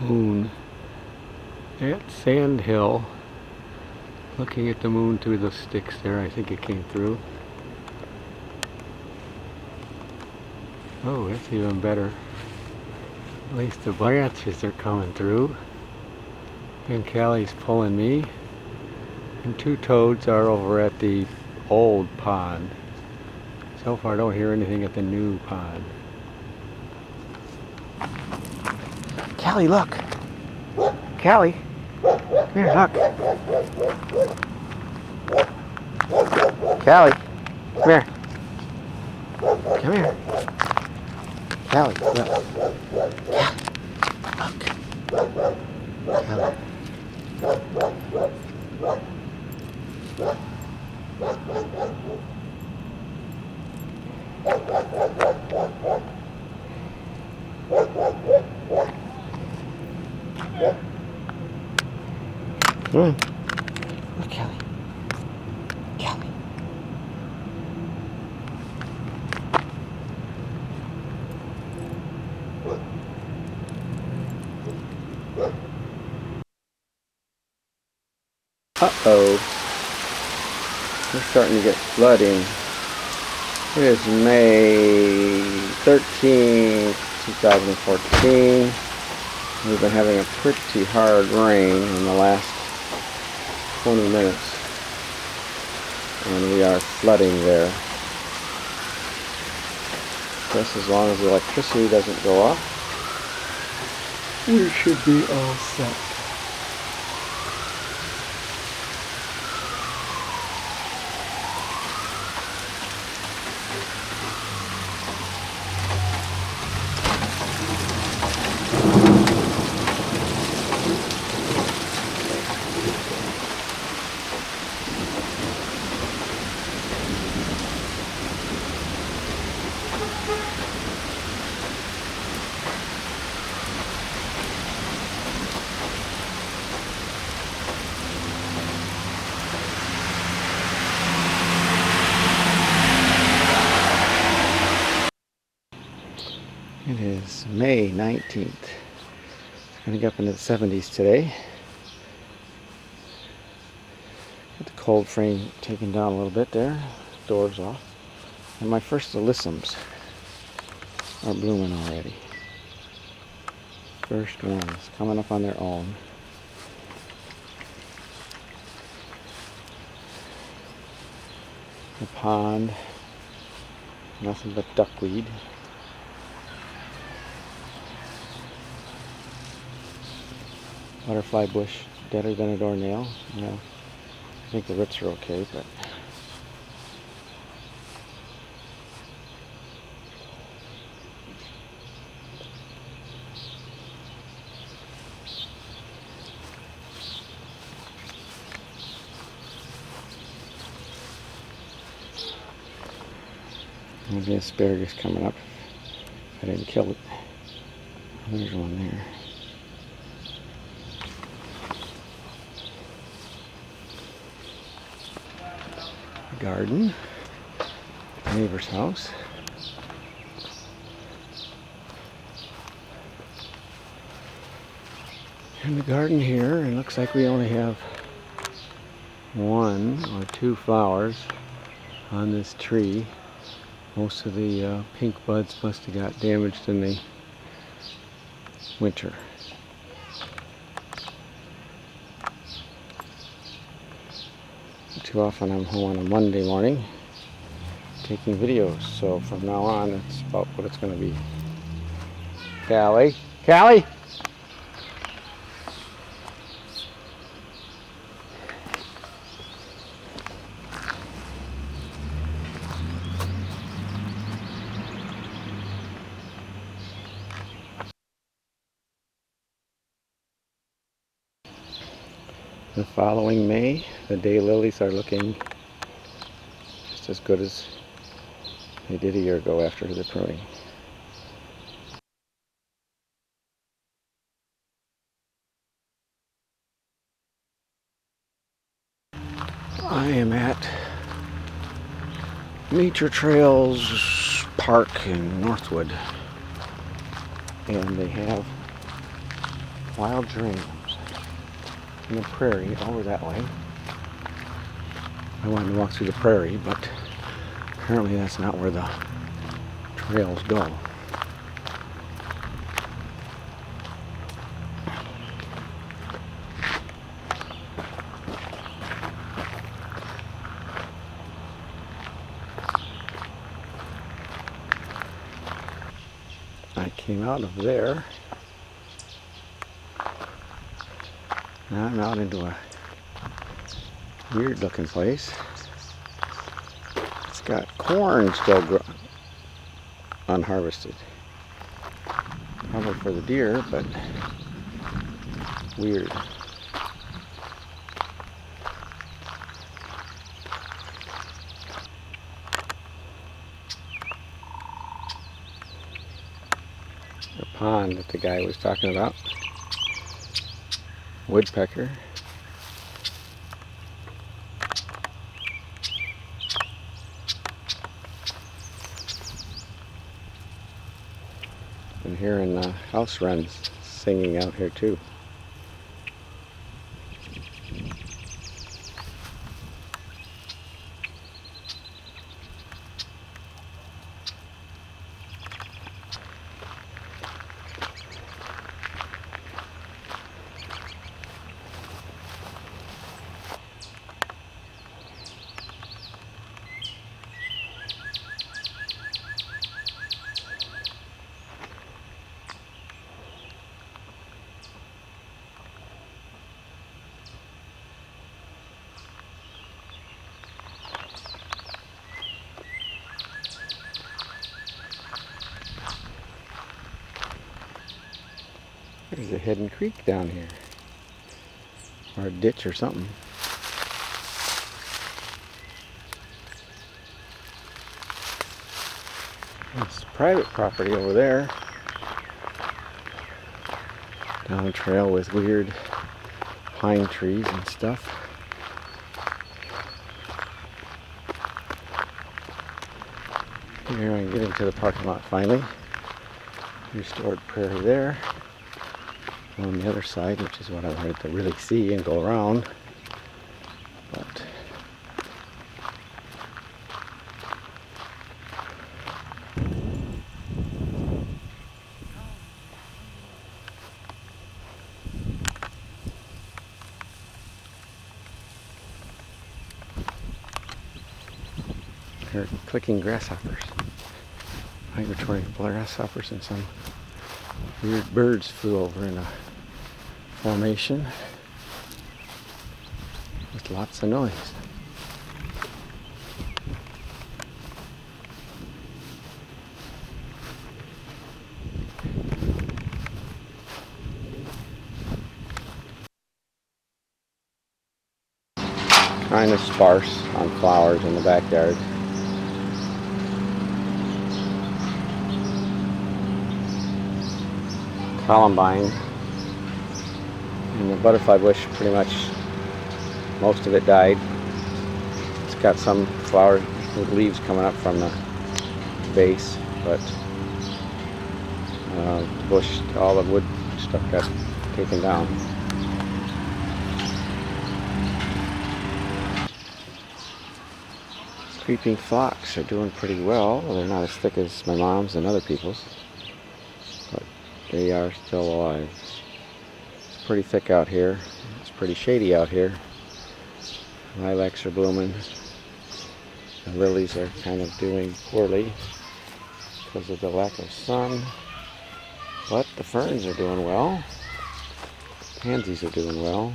moon at Sand Hill. Looking at the moon through the sticks there. I think it came through. Oh, that's even better. At least the branches are coming through. And Callie's pulling me. And two toads are over at the old pond. So far I don't hear anything at the new pond. Callie, look! Callie! Come here, look! Callie! Come here! Come here! Callie, look! Callie, come on. Look, Callie. Callie. Uh-oh. We're starting to get flooding. It is May 13th, 2014. We've been having a pretty hard rain in the last 20 minutes. And we are flooding there. Just as long as the electricity doesn't go off, we should be all set. It is May 19th. It's going to get up into the 70s today. Got the cold frame taken down a little bit there. Doors off. And my first alyssums are blooming already. First ones coming up on their own. The pond. Nothing but duckweed. Butterfly bush deader than a doornail. Well, I think the roots are okay, but there's the asparagus coming up. I didn't kill it. There's one there. Garden, neighbor's house. In the garden here, it looks like we only have one or two flowers on this tree. Most of the pink buds must have got damaged in the winter. Too often I'm home on a Monday morning taking videos, so from now on that's about what it's going to be. Callie? Callie? The following May, the daylilies are looking just as good as they did a year ago after the pruning. I am at Nature Trails Park in Northwood, and they have wild geraniums in the prairie over that way. I wanted to walk through the prairie, but apparently that's not where the trails go. I came out of there. Now I'm out into a weird looking place. It's got corn still unharvested. Probably for the deer, but weird. The pond that the guy was talking about. Woodpecker. And hearing house wrens singing out here too. There's a hidden creek down here. Or a ditch or something. It's private property over there. Down a trail with weird pine trees and stuff. Here I get into the parking lot finally. Restored prairie there. On the other side, which is what I wanted to really see and go around. But they're clicking grasshoppers. Migratory grasshoppers, and some weird birds flew over in a formation with lots of noise. Kind of sparse on flowers in the backyard. Columbine and the butterfly bush, pretty much most of it died. It's got some flower with leaves coming up from the base, but the bush, all the wood stuff got taken down. Creeping phlox are doing pretty well. They're not as thick as my mom's and other people's, but they are still alive. It's pretty thick out here. It's pretty shady out here. Lilacs are blooming. The lilies are kind of doing poorly because of the lack of sun, but the ferns are doing well. Pansies are doing well.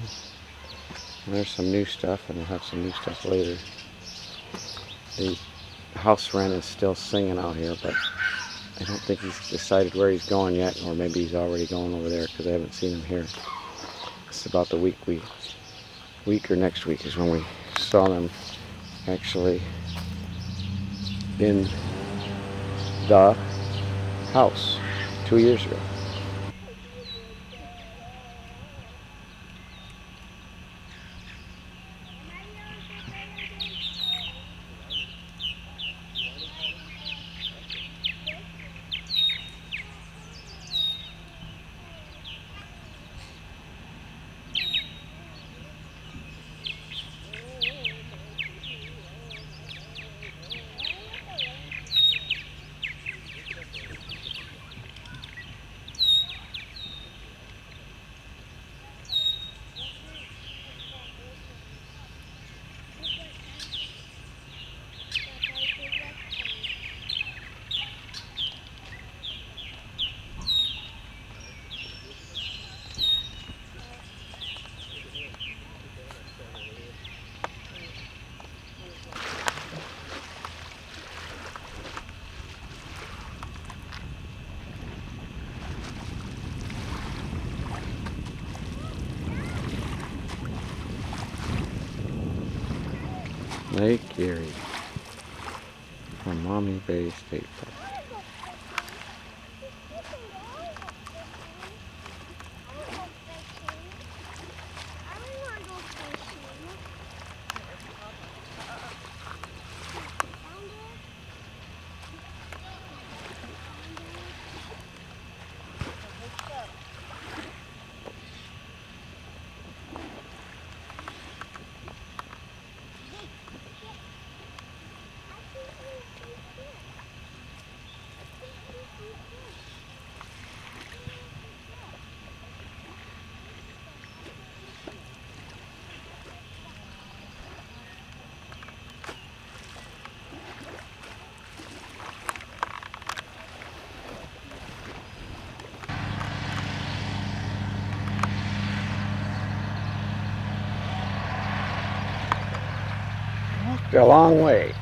And there's some new stuff, and we'll have some new stuff later. The house wren is still singing out here, but I don't think he's decided where he's going yet, or maybe he's already going over there because I haven't seen him here. It's about the week or next week is when we saw them actually in the house 2 years ago. Lake Erie from Maumee Bay State Park. Walked a long way.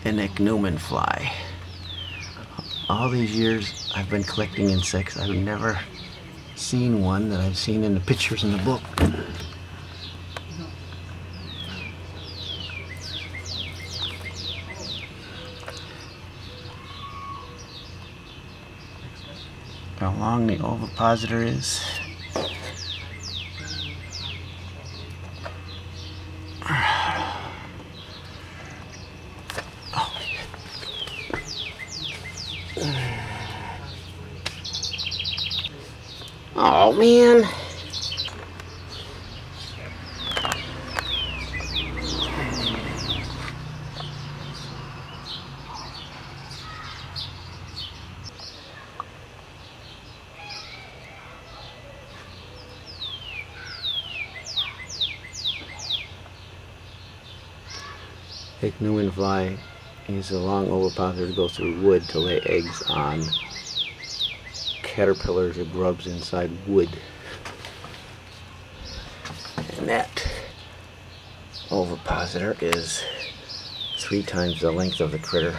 An Newman fly. All these years I've been collecting insects, I've never seen one that I've seen in the pictures in the book. How long the ovipositor is. Oh man. Lake Newman fly is a long ovipositor that goes through wood to lay eggs on caterpillars or grubs inside wood. And that ovipositor is 3 times the length of the critter.